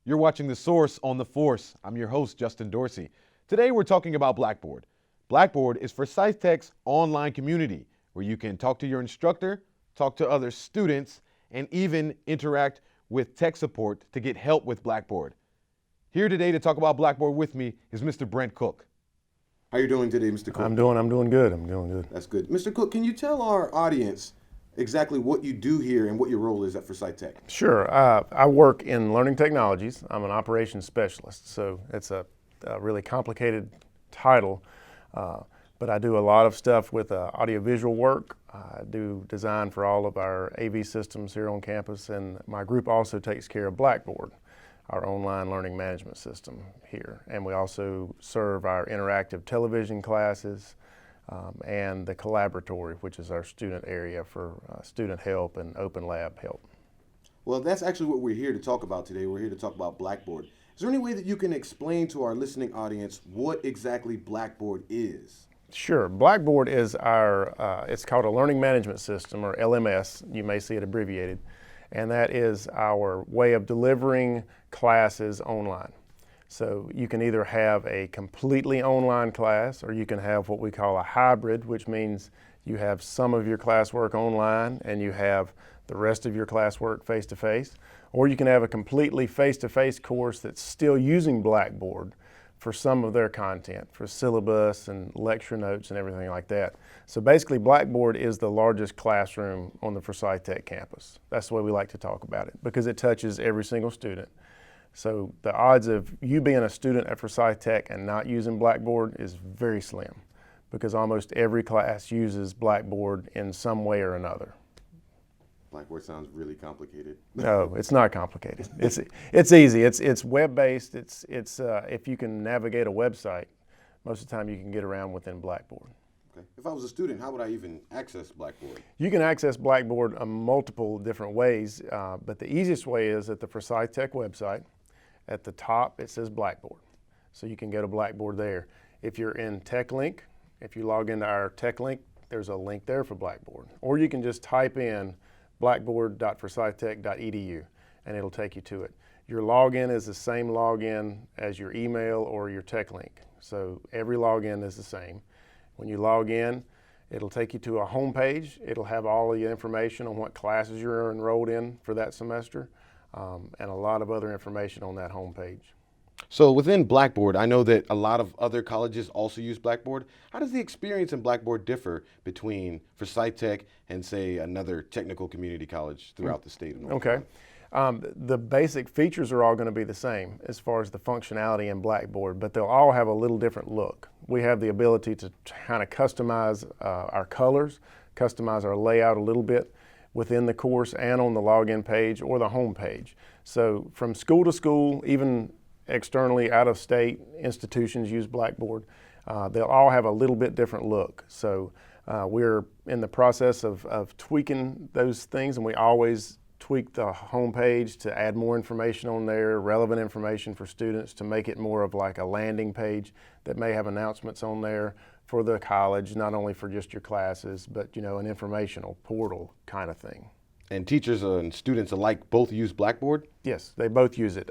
You're watching The Source on The Force. I'm your host, Justin Dorsey. Today we're talking about Blackboard. Blackboard is FORSe Tech's online community where you can talk to your instructor, talk to other students, and even interact with tech support to get help with Blackboard. Here today to talk about Blackboard with me is Mr. Brent Cook. How are you doing today, Mr. Cook? I'm doing good. That's good. Mr. Cook, can you tell our audience exactly what you do here and what your role is at FORSe Tech? Sure. I work in learning technologies. I'm an operations specialist, so it's a really complicated title, but I do a lot of stuff with audiovisual work. I do design for all of our AV systems here on campus, and my group also takes care of Blackboard, our online learning management system here. And we also serve our interactive television classes and the collaboratory, which is our student area for student help and open lab help. Well, that's actually what we're here to talk about today. We're here to talk about Blackboard. Is there any way that you can explain to our listening audience what exactly Blackboard is? Sure. Blackboard is it's called a learning management system, or LMS. You may see it abbreviated. And that is our way of delivering classes online. So you can either have a completely online class, or you can have what we call a hybrid, which means you have some of your classwork online and you have the rest of your classwork face-to-face, or you can have a completely face-to-face course that's still using Blackboard for some of their content, for syllabus and lecture notes and everything like that. So basically Blackboard is the largest classroom on the FORSe Tech campus. That's the way we like to talk about it, because it touches every single student. So the odds of you being a student at FORSe Tech and not using Blackboard is very slim, because almost every class uses Blackboard in some way or another. Blackboard sounds really complicated. No, it's not complicated. It's easy. It's web-based. It's if you can navigate a website, most of the time you can get around within Blackboard. Okay. If I was a student, how would I even access Blackboard? You can access Blackboard multiple different ways, but the easiest way is at the FORSe Tech website. At the top, it says Blackboard. So you can go to Blackboard there. If you're in TechLink, if you log into our TechLink, there's a link there for Blackboard. Or you can just type in blackboard.forsetech.edu and it'll take you to it. Your login is the same login as your email or your TechLink. So every login is the same. When you log in, it'll take you to a home page. It'll have all of the information on what classes you're enrolled in for that semester. And a lot of other information on that homepage. So within Blackboard, I know that a lot of other colleges also use Blackboard. How does the experience in Blackboard differ between FORSe Tech and, say, another technical community college throughout the state of North Carolina? The basic features are all going to be the same as far as the functionality in Blackboard, but they'll all have a little different look. We have the ability to kind of customize our colors, customize our layout a little bit within the course and on the login page or the home page. So from school to school, even externally out of state institutions use Blackboard. They'll all have a little bit different look. So we're in the process of tweaking those things, and we always tweak the home page to add more information on there, relevant information for students, to make it more of like a landing page that may have announcements on there for the college, not only for just your classes, but an informational portal kind of thing. And teachers and students alike both use Blackboard? Yes, they both use it.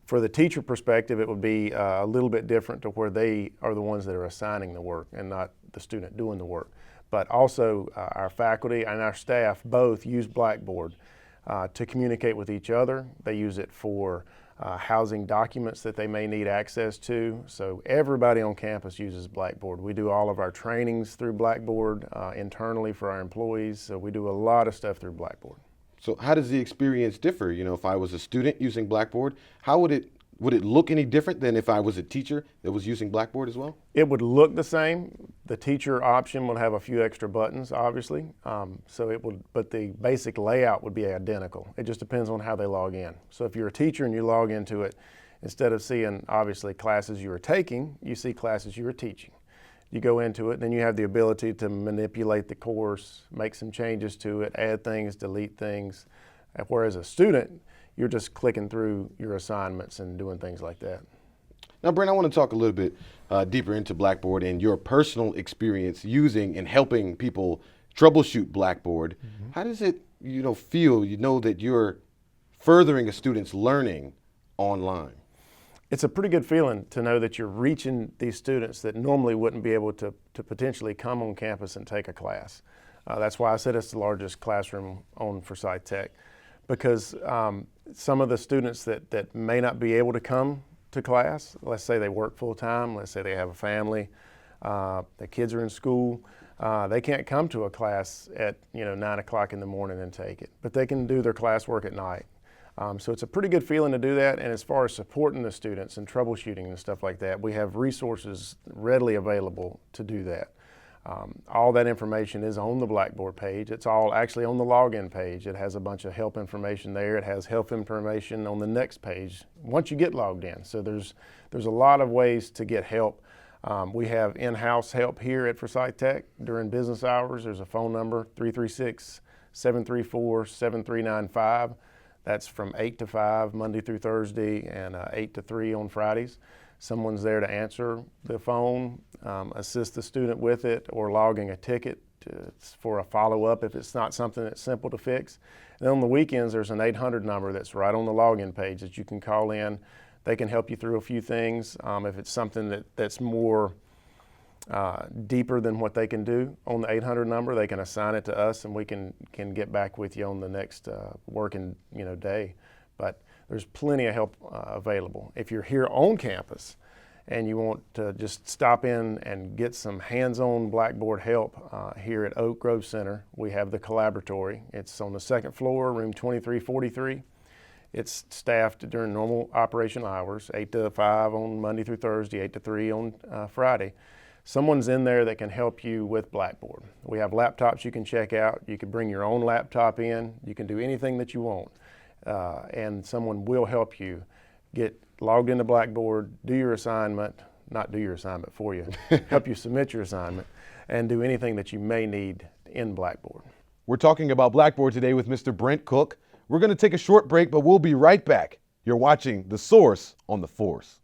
For the teacher perspective, it would be a little bit different to where they are the ones that are assigning the work and not the student doing the work. But also our faculty and our staff both use Blackboard to communicate with each other. They use it for housing documents that they may need access to. So everybody on campus uses Blackboard. We do all of our trainings through Blackboard internally for our employees. So we do a lot of stuff through Blackboard. So how does the experience differ? If I was a student using Blackboard, how would it look any different than if I was a teacher that was using Blackboard as well? It would look the same. The teacher option would have a few extra buttons, obviously. But the basic layout would be identical. It just depends on how they log in. So if you're a teacher and you log into it, instead of seeing obviously classes you were taking, you see classes you were teaching. You go into it, then you have the ability to manipulate the course, make some changes to it, add things, delete things. Whereas a student, you're just clicking through your assignments and doing things like that. Now, Brent, I want to talk a little bit deeper into Blackboard and your personal experience using and helping people troubleshoot Blackboard. How does it, feel, that you're furthering a student's learning online? It's a pretty good feeling to know that you're reaching these students that normally wouldn't be able to potentially come on campus and take a class. That's why I said it's the largest classroom on FORSe Tech, because some of the students that may not be able to come to class, let's say they work full time, let's say they have a family, their kids are in school, they can't come to a class at 9 o'clock in the morning and take it, but they can do their classwork at night. So it's a pretty good feeling to do that. And as far as supporting the students and troubleshooting and stuff like that, we have resources readily available to do that. All that information is on the Blackboard page. It's all actually on the login page. It has a bunch of help information there. It has help information on the next page once you get logged in. So there's a lot of ways to get help. We have in-house help here at FORSe Tech during business hours. There's a phone number, 336-734-7395. That's from 8 to 5, Monday through Thursday, and 8 to 3 on Fridays. Someone's there to answer the phone, assist the student with it, or logging a ticket for a follow-up if it's not something that's simple to fix. And on the weekends, there's an 800 number that's right on the login page that you can call in. They can help you through a few things. If it's something that's more deeper than what they can do on the 800 number, they can assign it to us, and we can get back with you on the next working day. But there's plenty of help available. If you're here on campus and you want to just stop in and get some hands-on Blackboard help here at Oak Grove Center, we have the Collaboratory. It's on the second floor, room 2343. It's staffed during normal operational hours, 8 to 5 on Monday through Thursday, 8 to 3 on Friday. Someone's in there that can help you with Blackboard. We have laptops you can check out. You can bring your own laptop in. You can do anything that you want. And someone will help you get logged into Blackboard, do your assignment, not do your assignment for you, help you submit your assignment, and do anything that you may need in Blackboard. We're talking about Blackboard today with Mr. Brent Cook. We're going to take a short break, but we'll be right back. You're watching The Source on the FORSe.